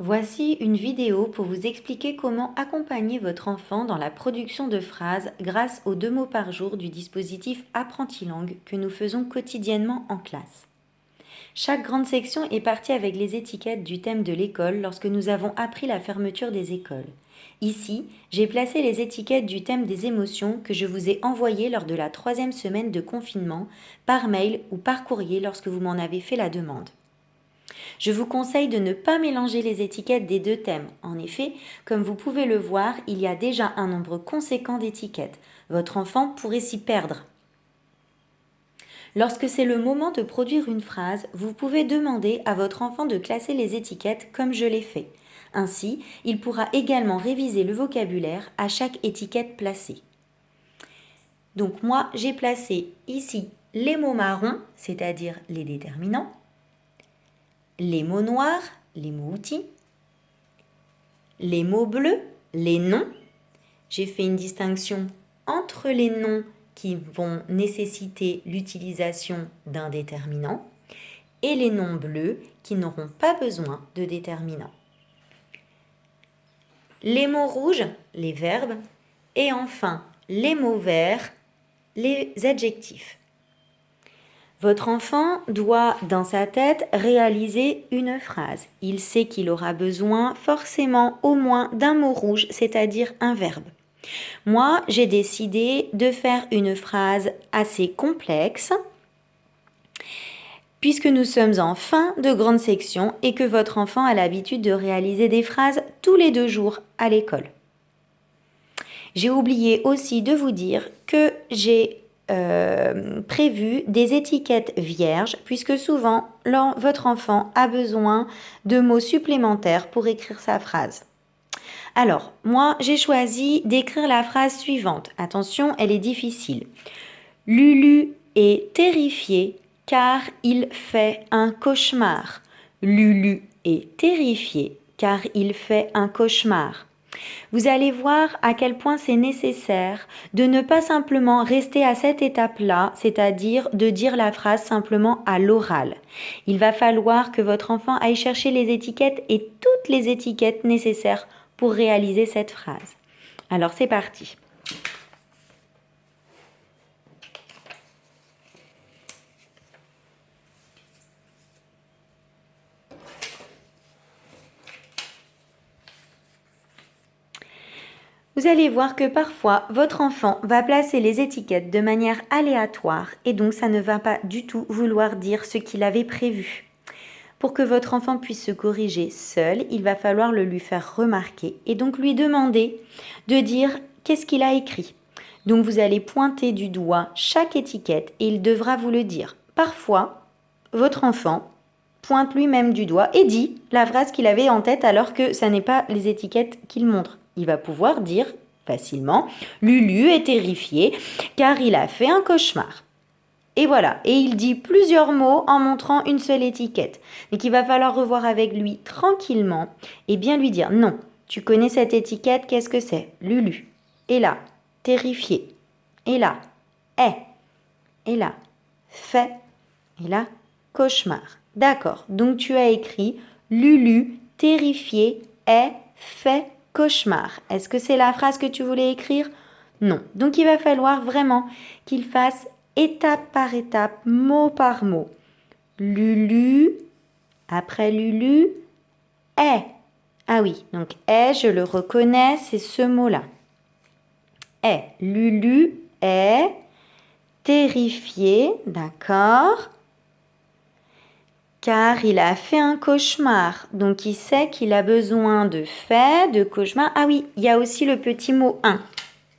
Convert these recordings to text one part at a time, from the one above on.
Voici une vidéo pour vous expliquer comment accompagner votre enfant dans la production de phrases grâce aux 2 mots par jour du dispositif Apprenti-Langue que nous faisons quotidiennement en classe. Chaque grande section est partie avec les étiquettes du thème de l'école lorsque nous avons appris la fermeture des écoles. Ici, j'ai placé les étiquettes du thème des émotions que je vous ai envoyées lors de la 3e semaine de confinement, par mail ou par courrier lorsque vous m'en avez fait la demande. Je vous conseille de ne pas mélanger les étiquettes des 2 thèmes. En effet, comme vous pouvez le voir, il y a déjà un nombre conséquent d'étiquettes. Votre enfant pourrait s'y perdre. Lorsque c'est le moment de produire une phrase, vous pouvez demander à votre enfant de classer les étiquettes comme je l'ai fait. Ainsi, il pourra également réviser le vocabulaire à chaque étiquette placée. Donc moi, j'ai placé ici les mots marrons, c'est-à-dire les déterminants, les mots noirs, les mots outils, les mots bleus, les noms. J'ai fait une distinction entre les noms qui vont nécessiter l'utilisation d'un déterminant et les noms bleus qui n'auront pas besoin de déterminant. Les mots rouges, les verbes, et enfin les mots verts, les adjectifs. Votre enfant doit, dans sa tête, réaliser une phrase. Il sait qu'il aura besoin forcément au moins d'un mot rouge, c'est-à-dire un verbe. Moi, j'ai décidé de faire une phrase assez complexe, puisque nous sommes en fin de grande section et que votre enfant a l'habitude de réaliser des phrases tous les 2 jours à l'école. J'ai oublié aussi de vous dire que j'ai prévu des étiquettes vierges puisque souvent votre enfant a besoin de mots supplémentaires pour écrire sa phrase. Alors, moi, j'ai choisi d'écrire la phrase suivante. Attention, elle est difficile. Lulu est terrifié car il fait un cauchemar. Lulu est terrifié car il fait un cauchemar. Vous allez voir à quel point c'est nécessaire de ne pas simplement rester à cette étape-là, c'est-à-dire de dire la phrase simplement à l'oral. Il va falloir que votre enfant aille chercher les étiquettes et toutes les étiquettes nécessaires pour réaliser cette phrase. Alors c'est parti. Vous allez voir que parfois, votre enfant va placer les étiquettes de manière aléatoire et donc ça ne va pas du tout vouloir dire ce qu'il avait prévu. Pour que votre enfant puisse se corriger seul, il va falloir le lui faire remarquer et donc lui demander de dire qu'est-ce qu'il a écrit. Donc vous allez pointer du doigt chaque étiquette et il devra vous le dire. Parfois, votre enfant pointe lui-même du doigt et dit la phrase qu'il avait en tête alors que ça n'est pas les étiquettes qu'il montre. Il va pouvoir dire facilement « Lulu est terrifié car il a fait un cauchemar ». Et voilà, et il dit plusieurs mots en montrant une seule étiquette. Donc il va falloir revoir avec lui tranquillement et bien lui dire « Non, tu connais cette étiquette, qu'est-ce que c'est ? Lulu. Et là, terrifié. Et là, est. Et là, fait. Et là, cauchemar. » D'accord, donc tu as écrit Lulu, terrifié, est, fait, cauchemar. Est-ce que c'est la phrase que tu voulais écrire ? Non. Donc il va falloir vraiment qu'il fasse étape par étape, mot par mot. Lulu, après Lulu, est. Ah oui, donc est, je le reconnais, c'est ce mot-là. Est. Lulu est terrifié, d'accord ? Car il a fait un cauchemar. Donc, il sait qu'il a besoin de fait, de cauchemar. Ah oui, il y a aussi le petit mot un.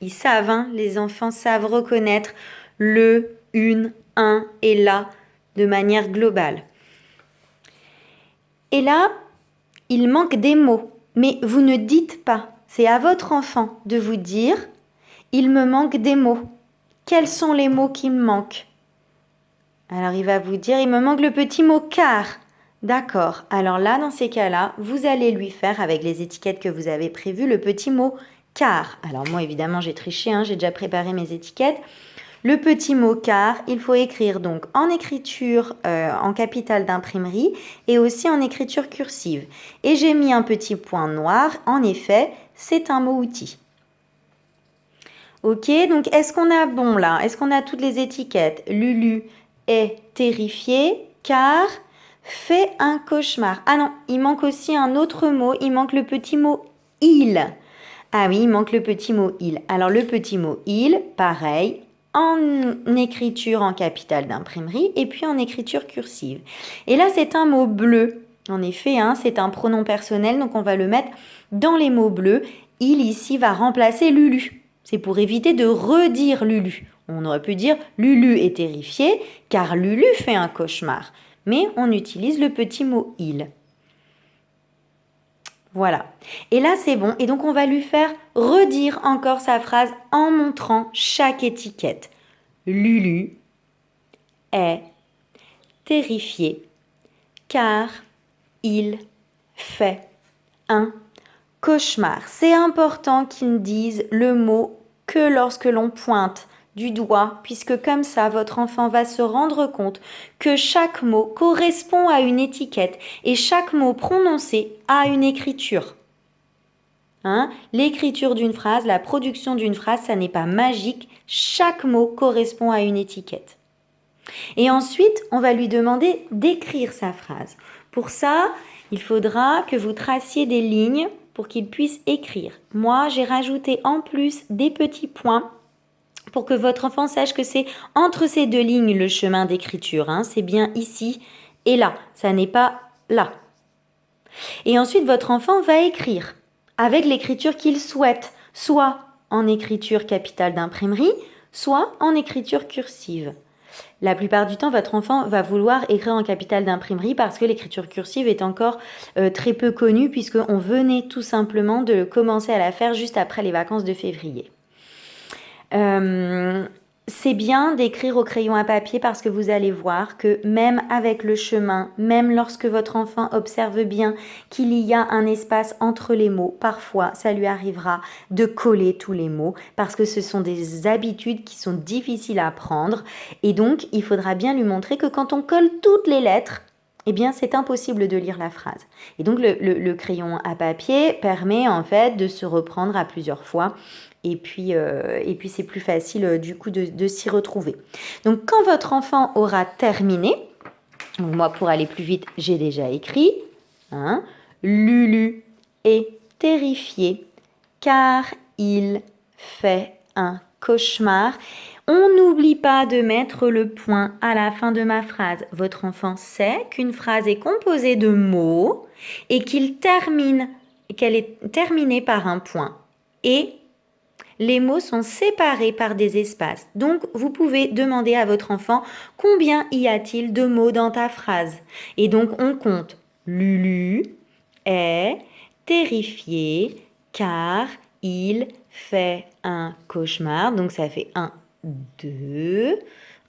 Ils savent, hein, les enfants savent reconnaître le, une, un et la de manière globale. Et là, il manque des mots. Mais vous ne dites pas. C'est à votre enfant de vous dire « Il me manque des mots ». Quels sont les mots qui me manquent ? Alors, il va vous dire, il me manque le petit mot « car ». D'accord. Alors là, dans ces cas-là, vous allez lui faire, avec les étiquettes que vous avez prévues, le petit mot « car ». Alors moi, évidemment, j'ai triché, hein, j'ai déjà préparé mes étiquettes. Le petit mot car, il faut écrire donc en écriture en capitale d'imprimerie et aussi en écriture cursive. Et j'ai mis un petit point noir, en effet, c'est un mot outil. Ok, donc est-ce qu'on a bon là? Est-ce qu'on a toutes les étiquettes? Lulu est terrifié car fait un cauchemar. Ah non, il manque aussi un autre mot, il manque le petit mot il. Ah oui, il manque le petit mot il. Alors le petit mot il, pareil, en écriture en capitale d'imprimerie et puis en écriture cursive. Et là, c'est un mot bleu. En effet, hein, c'est un pronom personnel, donc on va le mettre dans les mots bleus. Il ici va remplacer Lulu. C'est pour éviter de redire Lulu. On aurait pu dire Lulu est terrifié car Lulu fait un cauchemar. Mais on utilise le petit mot il. Voilà. Et là, c'est bon. Et donc, on va lui faire redire encore sa phrase en montrant chaque étiquette. Lulu est terrifié car il fait un cauchemar. C'est important qu'ils disent le mot que lorsque l'on pointe du doigt, puisque comme ça, votre enfant va se rendre compte que chaque mot correspond à une étiquette et chaque mot prononcé a une écriture. Hein? L'écriture d'une phrase, la production d'une phrase, ça n'est pas magique. Chaque mot correspond à une étiquette. Et ensuite, on va lui demander d'écrire sa phrase. Pour ça, il faudra que vous traciez des lignes pour qu'il puisse écrire. Moi, j'ai rajouté en plus des petits points pour que votre enfant sache que c'est entre ces deux lignes le chemin d'écriture. Hein. C'est bien ici et là. Ça n'est pas là. Et ensuite, votre enfant va écrire avec l'écriture qu'il souhaite, soit en écriture capitale d'imprimerie, soit en écriture cursive. La plupart du temps, votre enfant va vouloir écrire en capitale d'imprimerie parce que l'écriture cursive est encore très peu connue puisqu'on venait tout simplement de commencer à la faire juste après les vacances de février. C'est bien d'écrire au crayon à papier parce que vous allez voir que même avec le chemin, même lorsque votre enfant observe bien qu'il y a un espace entre les mots, parfois ça lui arrivera de coller tous les mots parce que ce sont des habitudes qui sont difficiles à apprendre et donc il faudra bien lui montrer que quand on colle toutes les lettres, eh bien c'est impossible de lire la phrase. Et donc le crayon à papier permet en fait de se reprendre à plusieurs fois. Et puis c'est plus facile du coup de s'y retrouver. Donc quand votre enfant aura terminé, moi pour aller plus vite, j'ai déjà écrit, hein, Lulu est terrifié car il fait un cauchemar. On n'oublie pas de mettre le point à la fin de ma phrase. Votre enfant sait qu'une phrase est composée de mots et qu'elle est terminée par un point. Et les mots sont séparés par des espaces. Donc, vous pouvez demander à votre enfant combien y a-t-il de mots dans ta phrase. Et donc, on compte. Lulu est terrifié car il fait un cauchemar. Donc, ça fait 1, 2,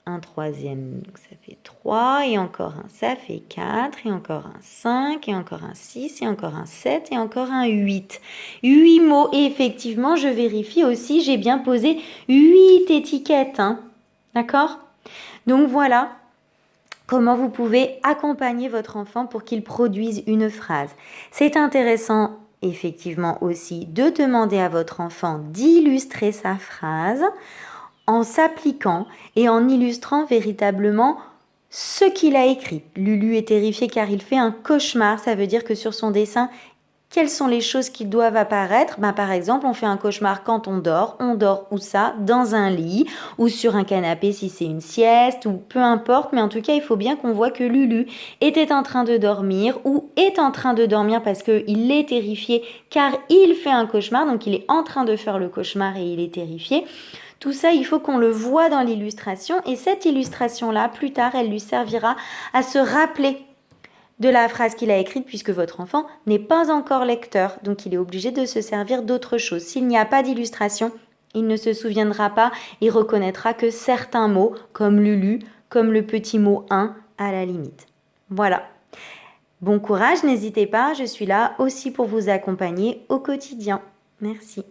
un troisième, donc ça fait 3, et encore un, ça fait 4, et encore un 5, et encore un 6, et encore un 7, et encore un 8. 8 mots, et effectivement, je vérifie aussi, j'ai bien posé 8 étiquettes, hein. D'accord? Donc voilà comment vous pouvez accompagner votre enfant pour qu'il produise une phrase. C'est intéressant, effectivement, aussi de demander à votre enfant d'illustrer sa phrase en s'appliquant et en illustrant véritablement ce qu'il a écrit. Lulu est terrifié car il fait un cauchemar. Ça veut dire que sur son dessin, quelles sont les choses qui doivent apparaître? Par exemple, on fait un cauchemar quand on dort. On dort où ça? Dans un lit ou sur un canapé si c'est une sieste ou peu importe. Mais en tout cas, il faut bien qu'on voit que Lulu était en train de dormir ou est en train de dormir parce qu'il est terrifié car il fait un cauchemar. Donc, il est en train de faire le cauchemar et il est terrifié. Tout ça, il faut qu'on le voit dans l'illustration et cette illustration-là, plus tard, elle lui servira à se rappeler de la phrase qu'il a écrite puisque votre enfant n'est pas encore lecteur, donc il est obligé de se servir d'autre chose. S'il n'y a pas d'illustration, il ne se souviendra pas et reconnaîtra que certains mots, comme Lulu, comme le petit mot un, à la limite. Voilà. Bon courage, n'hésitez pas, je suis là aussi pour vous accompagner au quotidien. Merci.